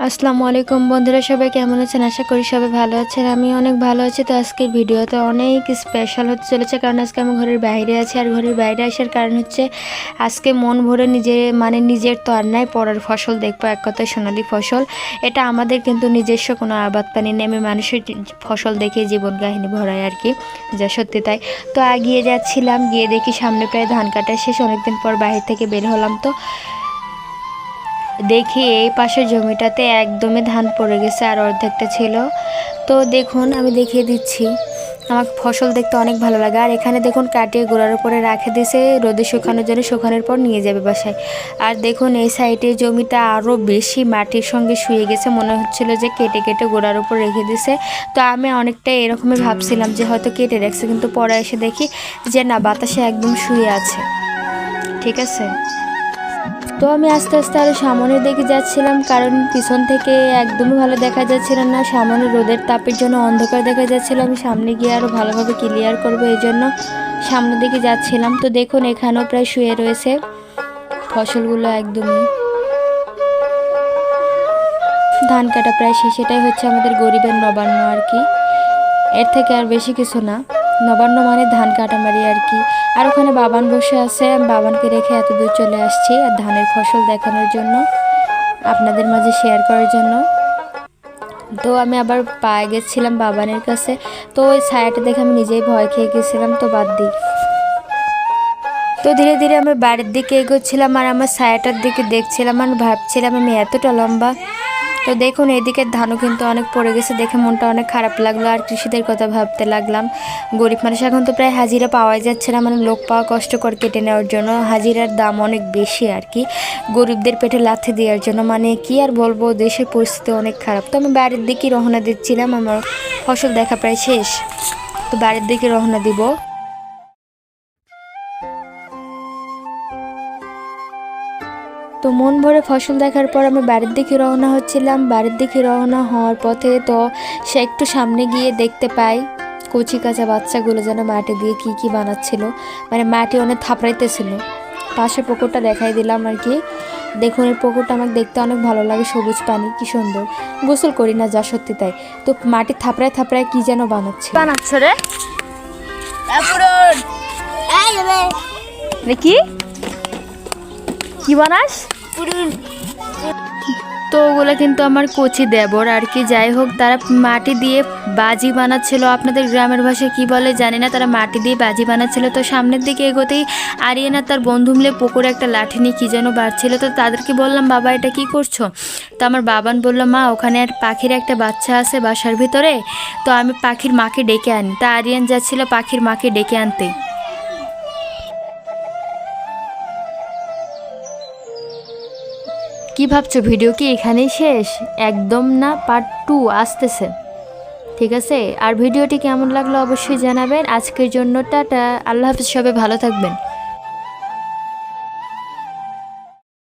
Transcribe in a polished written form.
আসসালামু আলাইকুম বন্ধুরা, সবাই কেমন আছেন? আশা করি সবাই ভালো আছেন। আমি অনেক ভালো আছি। তো আজকের ভিডিওতে অনেক স্পেশাল হতে চলেছে, কারণ আজকে আমি ঘরের বাইরে আছি। আর ঘরের বাইরে আসার কারণ হচ্ছে আজকে মন ভরে নিজের তো আর নাই, পরের ফসল দেখবো, এক কথায় সোনালি ফসল। এটা আমাদের কিন্তু নিজস্ব কোনো আবাদ পানি নেই, আমি মানুষের ফসল দেখে জীবন কাহিনী ভরাই আর কি, যা সত্যি তাই। তো এগিয়ে যাচ্ছিলাম, গিয়ে দেখি সামনে প্রায় ধান কাটা শেষ। অনেকদিন পর বাহির থেকে বের হলাম, তো দেখি এই পাশের জমিটাতে একদমই ধান পড়ে গেছে, আর অর্ধেকটা ছিল। তো দেখুন, আমি দেখিয়ে দিচ্ছি। আমার ফসল দেখতে অনেক ভালো লাগে। আর এখানে দেখুন কাটিয়ে গোড়ার উপরে রাখে দিয়েছে রোদে শুকানোর জন্য, শুকানোর পর নিয়ে যাবে বাসায়। আর দেখুন এই সাইডে জমিটা আরও বেশি মাটির সঙ্গে শুয়ে গেছে, মনে হচ্ছিল যে কেটে কেটে গোড়ার উপর রেখে দিছে। তো আমি অনেকটা এরকমই ভাবছিলাম যে হয়তো কেটে রাখছে, কিন্তু পরে এসে দেখি যে না, বাতাসে একদম শুয়ে আছে। ঠিক আছে। তো আমি আস্তে আস্তে আরও সামনের দিকে যাচ্ছিলাম, কারণ পিছন থেকে একদমই ভালো দেখা যাচ্ছিল না, সামনে রোদের তাপের জন্য অন্ধকার দেখা যাচ্ছিল। আমি সামনে গিয়ে আরও ভালোভাবে ক্লিয়ার করবো, এই জন্য সামনের দিকে যাচ্ছিলাম। তো দেখুন এখানেও প্রায় শুয়ে রয়েছে ফসলগুলো, একদমই ধান কাটা প্রায় শেষ। এটাই হচ্ছে আমাদের গরিবের নবান্ন আর কি, এর থেকে আর বেশি কিছু না। নবান্ন মানে ধান কাটামারি আর কি। আর ওখানে বাবান বসে আছে, আমি বাবানকে রেখে এত দূর চলে আসছি আর ধানের ফসল দেখানোর জন্য, আপনাদের মাঝে শেয়ার করার জন্য। তো আমি আবার পায়ে গেছিলাম বাবানের কাছে, তো ওই ছায়াটা দেখে আমি নিজেই ভয় খেয়ে গেছিলাম, তো বাদ দিই। তো ধীরে ধীরে আমি বাড়ির দিকে এগোচ্ছিলাম, আর আমার ছায়াটার দিকে দেখছিলাম, আর ভাবছিলাম আমি এতটা লম্বা। তো দেখুন এদিকে ধানও কিন্তু অনেক পড়ে গেছে, দেখে মনটা অনেক খারাপ লাগলো। আর কৃষিদের কথা ভাবতে লাগলাম। গরিব মানুষ এখন তো প্রায় হাজিরা পাওয়াই যাচ্ছে না, মানে লোক পাওয়া কষ্টকর কেটে নেওয়ার জন্য। হাজিরার দাম অনেক বেশি আর কি, গরিবদের পেটে লাথি দেওয়ার জন্য। মানে কি আর বলবো, দেশের পরিস্থিতি অনেক খারাপ। তো আমি বাড়ির দিকে রওনা দিচ্ছিলাম, আমার ফসল দেখা প্রায় শেষ, তো বাড়ির দিকে রওনা দিব। তো মন ভরে ফসল দেখার পর আমি বাড়ির দিকে রওনা হচ্ছিলাম। বাড়ির দিকে রওনা হওয়ার পথে তো সে একটু সামনে গিয়ে দেখতে পাই কচি কাঁচা বাচ্চাগুলো যেন মাটি দিয়ে কি কি বানাচ্ছিল, মানে মাটি অনেক থাপড়াইতেছিল। পাশে পুকুরটা দেখাই দিলাম আর কি। দেখুন এই পুকুরটা আমার দেখতে অনেক ভালো লাগে, সবুজ পানি, কি সুন্দর। গোসল করি না, যা সত্যি তাই। তো মাটি থাপড়ায় থাপড়ায় কি যেন বানাচ্ছে রে, কি কি বানাস? তো ওগুলো কিন্তু আমার কচি দেবর আর কি। যাই হোক, তারা মাটি দিয়ে বাজি বানাচ্ছিল, আপনাদের গ্রামের ভাষায় কি বলে জানি না, তারা মাটি দিয়ে বাজি বানাচ্ছিল। তো সামনের দিকে এগোতেই আরিয়ানা তার বন্ধু মিলে পুকুরে একটা লাঠি নিয়ে কী যেন বাড়ছিল। তো তাদেরকে বললাম, বাবা এটা কি করছো? তো আমার বাবান বললো, মা ওখানে আর পাখির একটা বাচ্চা আছে বাসার ভিতরে, তো আমি পাখির মাকে ডেকে আনি। তা আরিয়ান যাচ্ছিল পাখির মাকে ডেকে আনতে। কি ভাবছো, ভিডিও কি এখানেই শেষ? একদম না, পার্ট 2 আসতেছে। ঠিক আছে, আর ভিডিওটি কেমন লাগলো অবশ্যই জানাবেন। আজকের জন্য টাটা, আল্লাহ হাফিজ, সবাই ভালো থাকবেন।